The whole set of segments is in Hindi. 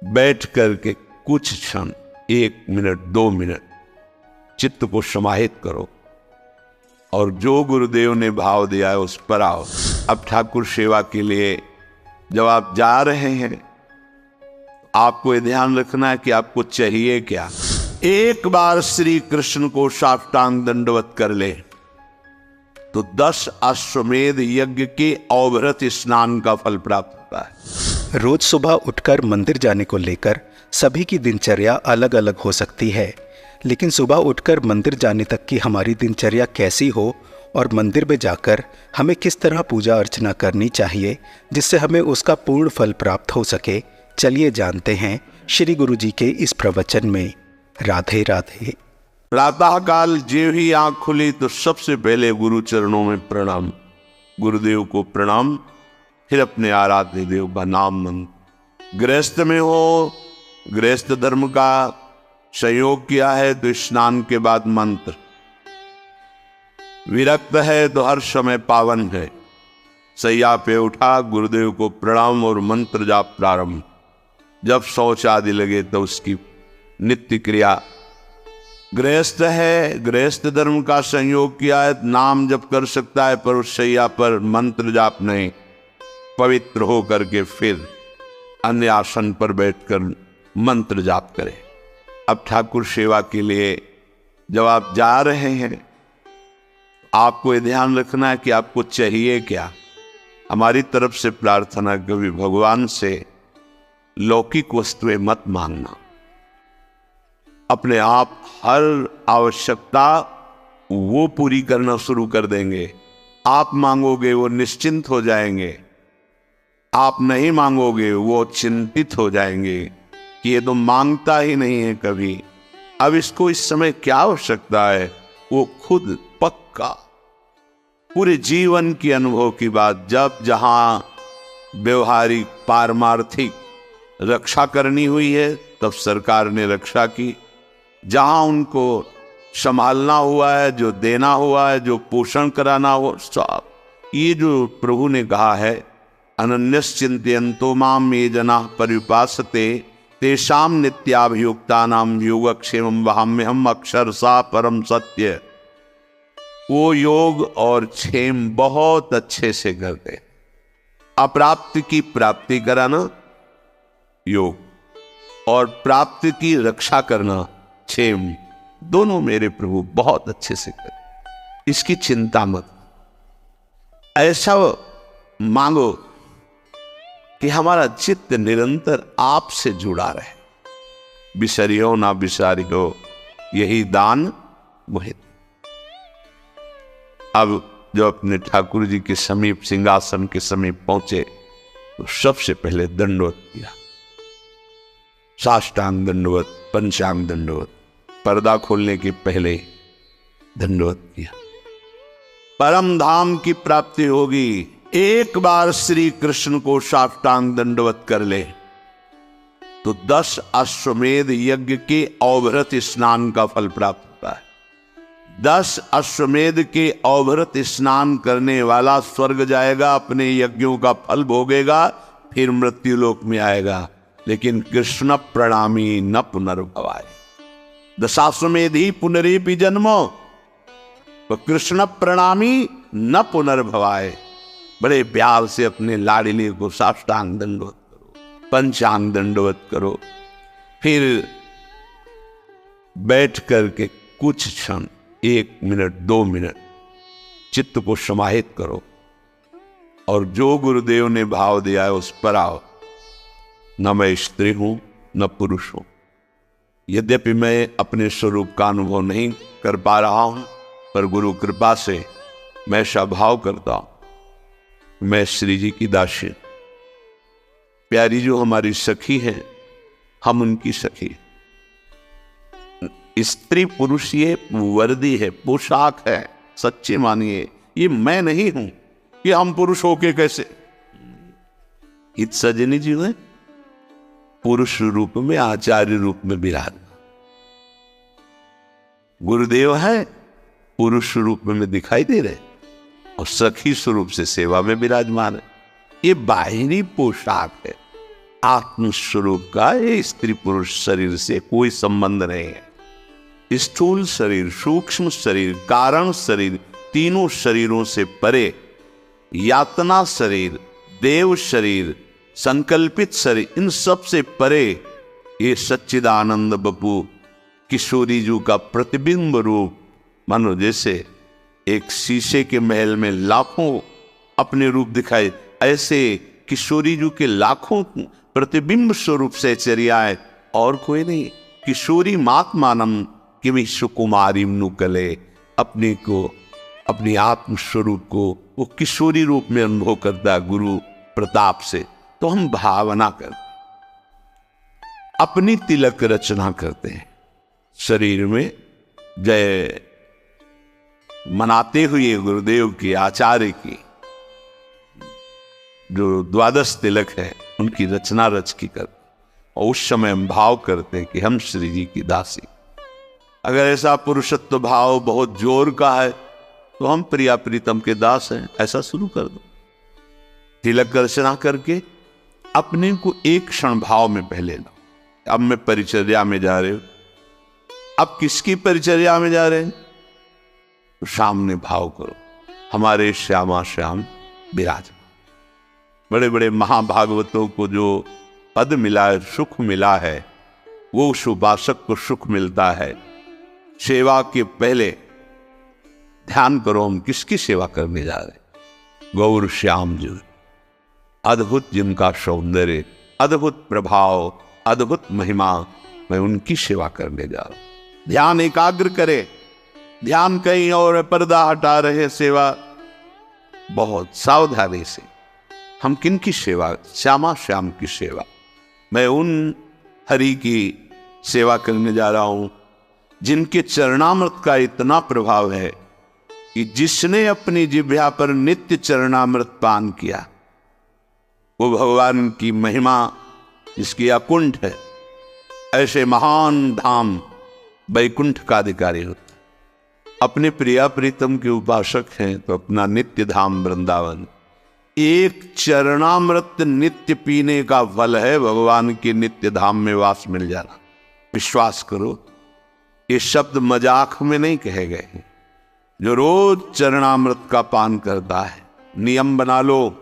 बैठ करके कुछ क्षण, 1 मिनट 2 मिनट चित्त को समाहित करो और जो गुरुदेव ने भाव दिया है उस पर आओ। अब ठाकुर सेवा के लिए जब आप जा रहे हैं आपको ये ध्यान रखना है कि आपको चाहिए क्या। एक बार श्री कृष्ण को साष्टांग दंडवत कर ले तो 10 अश्वमेध यज्ञ के अवभृत स्नान का फल प्राप्त होता है। रोज सुबह उठकर मंदिर जाने को लेकर सभी की दिनचर्या अलग अलग हो सकती है, लेकिन सुबह उठकर मंदिर जाने तक की हमारी दिनचर्या कैसी हो और मंदिर में जाकर हमें किस तरह पूजा अर्चना करनी चाहिए जिससे हमें उसका पूर्ण फल प्राप्त हो सके, चलिए जानते हैं श्री गुरु जी के इस प्रवचन में। राधे राधे। प्रातः काल जो ही आंख खुली तो सबसे पहले गुरु चरणों में प्रणाम, गुरुदेव को प्रणाम, फिर अपने आराध्य देव का नाम मंत्र। गृहस्थ में हो, गृहस्थ धर्म का संयोग किया है तो स्नान के बाद मंत्र, विरक्त है तो हर समय पावन है, सैया पे उठा गुरुदेव को प्रणाम और मंत्र जाप प्रारंभ। जब शौच आदि लगे तो उसकी नित्य क्रिया। गृहस्थ है, गृहस्थ धर्म का संयोग किया है, नाम जप कर सकता है पर उस सैया पर मंत्र जाप नहीं, पवित्र हो करके फिर अन्य आसन पर बैठकर मंत्र जाप करें। अब ठाकुर सेवा के लिए जब आप जा रहे हैं आपको ये ध्यान रखना है कि आपको चाहिए क्या। हमारी तरफ से प्रार्थना कभी भगवान से लौकिक वस्तुएं मत मांगना, अपने आप हर आवश्यकता वो पूरी करना शुरू कर देंगे। आप मांगोगे वो निश्चिंत हो जाएंगे, आप नहीं मांगोगे वो चिंतित हो जाएंगे कि ये तो मांगता ही नहीं है कभी। अब इसको इस समय क्या आवश्यकता है, वो खुद पक्का पूरे जीवन की अनुभव की बात। जब जहां व्यवहारिक पारमार्थिक रक्षा करनी हुई है तब सरकार ने रक्षा की, जहां उनको संभालना हुआ है, जो देना हुआ है, जो पोषण कराना हो, सब ये जो प्रभु ने कहा है अनन्यश्चिन्तयन्तो माम ये जनाः पर्युपासते तेषां नित्याभियुक्तानां योगक्षेमं वहाम्यहम् अक्षरशः परम सत्य। वो योग और क्षेम बहुत अच्छे से करते। अप्राप्त की प्राप्ति कराना योग और प्राप्ति की रक्षा करना क्षेम, दोनों मेरे प्रभु बहुत अच्छे से करते। इसकी चिंता मत, ऐसा मांगो कि हमारा चित्त निरंतर आपसे जुड़ा रहे। बिसरियो ना बिसारियो यही दान मोहित। अब जब अपने ठाकुर जी के समीप सिंहासन के समीप पहुंचे तो सबसे पहले दंडवत किया, साष्टांग दंडवत, पंचांग दंडवत, पर्दा खोलने के पहले दंडवत किया। परम धाम की प्राप्ति होगी। एक बार श्री कृष्ण को साष्टांग दंडवत कर ले तो 10 अश्वमेध यज्ञ के अवभृत स्नान का फल प्राप्त होता है। 10 अश्वमेध के अवभृत स्नान करने वाला स्वर्ग जाएगा, अपने यज्ञों का फल भोगेगा, फिर मृत्यु लोक में आएगा। लेकिन कृष्ण प्रणामी न पुनर्भवाय, 10 पुनरेपि जन्मो, तो कृष्ण प्रणामी न पुनर्भवाय। बड़े प्यार से अपने लाडली को साष्टांग दंडवत करो, पंचांग दंडवत करो, फिर बैठ करके कुछ क्षण, 1 मिनट 2 मिनट चित्त को समाहित करो और जो गुरुदेव ने भाव दिया है उस पर आओ। न मैं स्त्री हूं न पुरुष हूं, यद्यपि मैं अपने स्वरूप का अनुभव नहीं कर पा रहा हूं, पर गुरु कृपा से मैं ऐसा भाव करता हूं मैं श्री जी की दासी। प्यारी जो हमारी सखी है हम उनकी सखी। स्त्री पुरुष ये वर्दी है, पोशाक है, सच्चे मानिए ये मैं नहीं हूं कि हम पुरुष होके कैसे। इत सजनी जी है पुरुष रूप में, आचार्य रूप में विराज, गुरुदेव है पुरुष रूप में दिखाई दे रहे और सखी स्वरूप से सेवा में विराजमान है। ये बाहरी पोशाक है, आत्मस्वरूप का ये स्त्री पुरुष शरीर से कोई संबंध नहीं है। स्थूल शरीर, सूक्ष्म शरीर, कारण शरीर, तीनों शरीरों से परे यातना शरीर, देव शरीर, संकल्पित शरीर, इन सब से परे ये सच्चिदानंद बपू किशोरी जी का प्रतिबिंब रूप, मानो जैसे एक शीशे के महल में लाखों अपने रूप दिखाए, ऐसे किशोरी जी के लाखों प्रतिबिंब स्वरूप से चर्याए और कोई नहीं। किशोरी मात्मानम किमि सुकुमारी नुकले, अपने को, अपनी आत्म स्वरूप को वो किशोरी रूप में अनुभव करता है गुरु प्रताप से। तो हम भावना करते, अपनी तिलक रचना करते हैं, शरीर में जय मनाते हुए गुरुदेव की, आचार्य की जो द्वादश तिलक है उनकी रचना रच की कर, और उस समय हम भाव करते हैं कि हम श्री जी की दासी। अगर ऐसा पुरुषत्व भाव बहुत जोर का है तो हम प्रिया प्रीतम के दास हैं, ऐसा शुरू कर दो। तिलक रचना करके अपने को एक क्षण भाव में पहले लो। अब मैं परिचर्या में जा रहे हूं, अब किसकी परिचर्या में जा रहे हैं? तो सामने भाव करो, हमारे श्यामा श्याम विराजमान। बड़े बड़े महाभागवतों को जो पद मिला है, सुख मिला है, वो उस उपासक को सुख मिलता है। सेवा के पहले ध्यान करो, हम किसकी सेवा करने जा रहे हैं? गौर श्याम जी, अद्भुत जिनका सौंदर्य, अद्भुत प्रभाव, अद्भुत महिमा, मैं उनकी सेवा करने जा रहा हूं। ध्यान एकाग्र करे, ध्यान कहीं और, पर्दा हटा रहे, सेवा बहुत सावधानी से। हम किन की सेवा? श्यामा श्याम की सेवा। मैं उन हरि की सेवा करने जा रहा हूं जिनके चरणामृत का इतना प्रभाव है कि जिसने अपनी जिह्वा पर नित्य चरणामृत पान किया वो भगवान की महिमा जिसकी अकुंठ है, ऐसे महान धाम वैकुंठ का अधिकारी होता। अपने प्रिया प्रीतम के उपासक हैं तो अपना नित्य धाम वृंदावन। एक चरणामृत नित्य पीने का फल है भगवान के नित्य धाम में वास मिल जाना। विश्वास करो, ये शब्द मजाक में नहीं कहे गए हैं। जो रोज चरणामृत का पान करता है, नियम बना लो,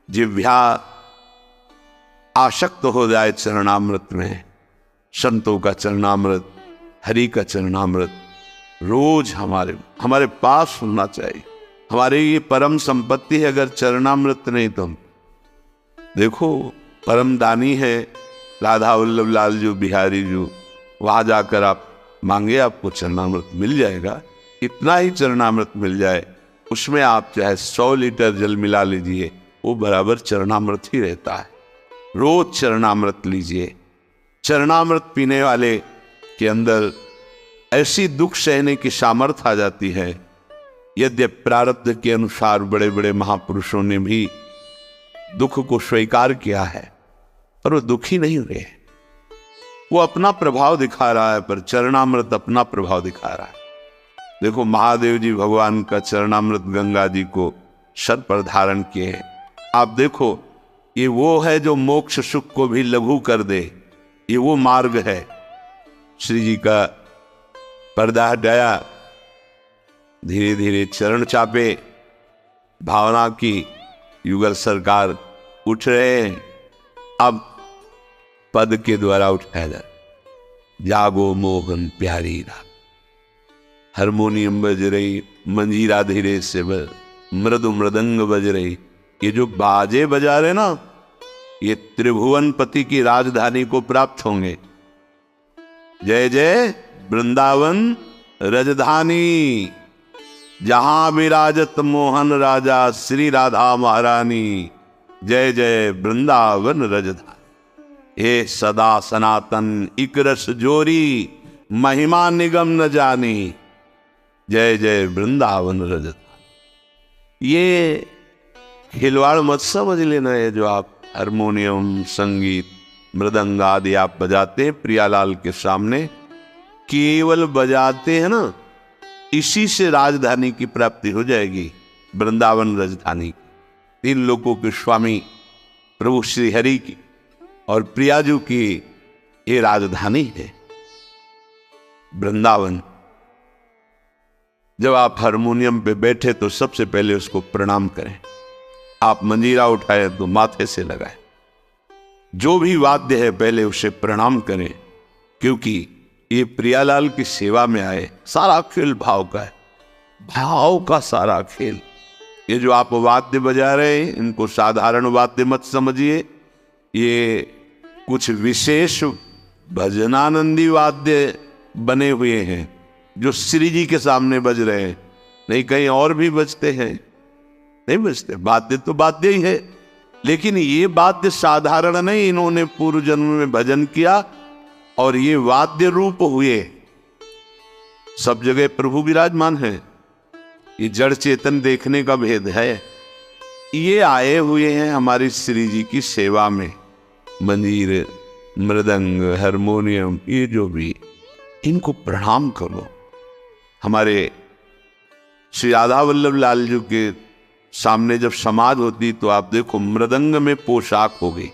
जिह्वा आसक्त हो जाए चरणामृत में, संतों का चरणामृत, हरि का चरणामृत रोज हमारे पास होना चाहिए। हमारे ये परम संपत्ति है। अगर चरणामृत नहीं तो देखो, परम दानी है राधा वल्लभ लाल जी बिहारी जी, वहां जाकर आप मांगे, आपको चरणामृत मिल जाएगा। इतना ही चरणामृत मिल जाए, उसमें आप चाहे 100 लीटर जल मिला लीजिए, वो बराबर चरणामृत ही रहता है। रोज चरणामृत लीजिए। चरणामृत पीने वाले के अंदर ऐसी दुख सहने की सामर्थ्य आ जाती है। यद्यपि प्रारब्ध के अनुसार बड़े बड़े महापुरुषों ने भी दुख को स्वीकार किया है, पर वो दुखी नहीं हुए। वो अपना प्रभाव दिखा रहा है, पर चरणामृत अपना प्रभाव दिखा रहा है। देखो, महादेव जी भगवान का चरणामृत गंगा जी को सर पर धारण किए हैं। आप देखो, ये वो है जो मोक्ष सुख को भी लघु कर दे। ये वो मार्ग है। श्री जी का पर्दा हटाया, धीरे धीरे चरण चापे, भावना की, युगल सरकार उठ रहे हैं। अब पद के द्वारा उठाया जाए, जागो मोहन प्यारी रात। हारमोनियम बज रही, मंजीरा धीरे से मृदु मृदंग बज रही। ये जो बाजे बजा रहे ना, ये त्रिभुवन पति की राजधानी को प्राप्त होंगे। जय जय वृंदावन रजधानी, जहां विराजत मोहन राजा श्री राधा महारानी। जय जय वृंदावन रजधानी। हे सदा सनातन इक रस जोरी, महिमा निगम न जानी। जय जय वृंदावन रजधानी। ये खिलवाड़ मत समझ लेना है जो आप हारमोनियम, संगीत, मृदंग आदि आप बजाते हैं प्रियालाल के सामने, केवल बजाते हैं ना, इसी से राजधानी की प्राप्ति हो जाएगी, वृंदावन राजधानी। 3 लोकों के स्वामी प्रभु श्री हरि की और प्रियाजू की ये राजधानी है वृंदावन। जब आप हारमोनियम पे बैठे तो सबसे पहले उसको प्रणाम करें। आप मंजीरा उठाए तो माथे से लगाए। जो भी वाद्य है पहले उसे प्रणाम करें, क्योंकि ये प्रियालाल की सेवा में आए। सारा खेल भाव का है, भाव का सारा खेल। ये जो आप वाद्य बजा रहे हैं इनको साधारण वाद्य मत समझिए, ये कुछ विशेष भजनानंदी वाद्य बने हुए हैं जो श्री जी के सामने बज रहे हैं। नहीं कहीं और भी बजते हैं, नहीं बजते। वाद्य तो वाद्य ही है, लेकिन ये वाद्य साधारण नहीं। इन्होंने पूर्व जन्म में भजन किया और ये वाद्य रूप हुए। सब जगह प्रभु विराजमान है। ये जड़ चेतन देखने का भेद है। ये आए हुए हैं हमारी श्री जी की सेवा में। मंजीर, मृदंग, हारमोनियम, ये जो भी, इनको प्रणाम करो। हमारे श्री राधा वल्लभ लाल जी के सामने जब समाज होती तो आप देखो मृदंग में पोशाक हो गई,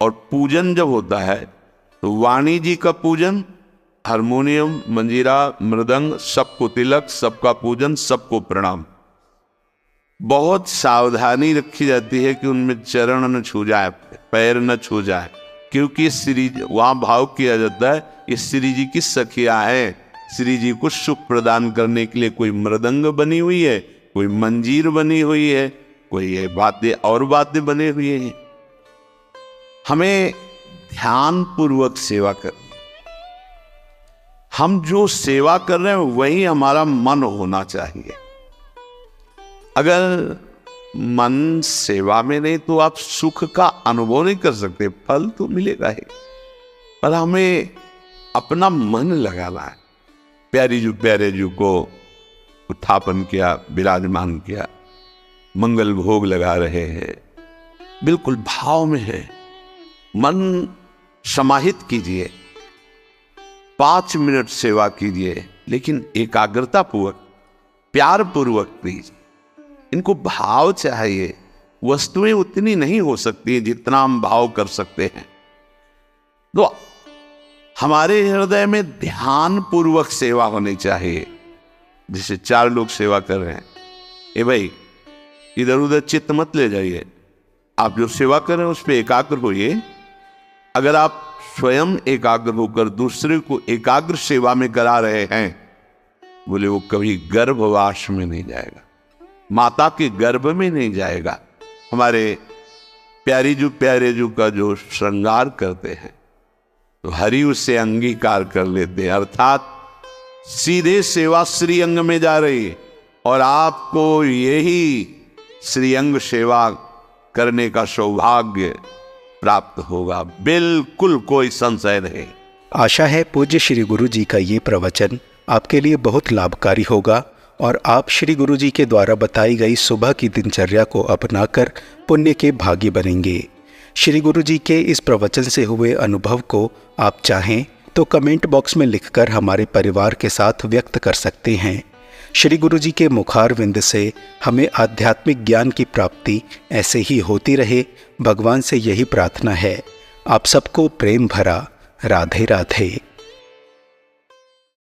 और पूजन जब होता है तो वाणी जी का पूजन, हारमोनियम, मंजीरा, मृदंग, सबको तिलक, सबका पूजन, सबको प्रणाम। बहुत सावधानी रखी जाती है कि उनमें चरण न छू जाए, पैर न छू जाए, क्योंकि श्री वहां भाव किया जाता है ये श्री जी की सखिया है। श्री जी को सुख प्रदान करने के लिए कोई मृदंग बनी हुई है, कोई मंजीर बनी हुई है, कोई ये वाद्य और वाद्य बने हुए हैं। हमें ध्यान पूर्वक सेवा करनी। हम जो सेवा कर रहे हैं वही हमारा मन होना चाहिए। अगर मन सेवा में नहीं तो आप सुख का अनुभव नहीं कर सकते। फल तो मिलेगा ही, पर हमें अपना मन लगाना है। प्यारे जू को उत्थापन किया, विराजमान किया, मंगल भोग लगा रहे हैं, बिल्कुल भाव में है। मन समाहित कीजिए, 5 मिनट सेवा कीजिए, लेकिन एकाग्रता पूर्वक, प्यार पूर्वक प्लीज। इनको भाव चाहिए। वस्तुएं उतनी नहीं हो सकती जितना हम भाव कर सकते हैं। तो हमारे हृदय में ध्यान पूर्वक सेवा होनी चाहिए। जैसे 4 लोग सेवा कर रहे हैं, ए भाई इधर उधर चित्त मत ले जाइए। आप जो सेवा कर रहे हैं उस पर एकाग्र होइए। अगर आप स्वयं एकाग्र होकर दूसरे को एकाग्र सेवा में करा रहे हैं, बोले वो कभी गर्भवास में नहीं जाएगा, माता के गर्भ में नहीं जाएगा। हमारे प्यारे जू का जो श्रृंगार करते हैं तो हरि उससे अंगीकार कर लेते हैं, अर्थात सीधे सेवा श्रीअंग में जा रही है। और आपको यही श्रीअंग सेवा करने का सौभाग्य प्राप्त होगा, बिल्कुल कोई संशय नहीं। आशा है पूज्य श्री गुरु जी का ये प्रवचन आपके लिए बहुत लाभकारी होगा और आप श्री गुरु जी के द्वारा बताई गई सुबह की दिनचर्या को अपनाकर पुण्य के भागी बनेंगे। श्री गुरु जी के इस प्रवचन से हुए अनुभव को आप चाहें तो कमेंट बॉक्स में लिखकर हमारे परिवार के साथ व्यक्त कर सकते हैं। श्री गुरु जी के मुखारविंद से हमें आध्यात्मिक ज्ञान की प्राप्ति ऐसे ही होती रहे, भगवान से यही प्रार्थना है। आप सबको प्रेम भरा राधे राधे।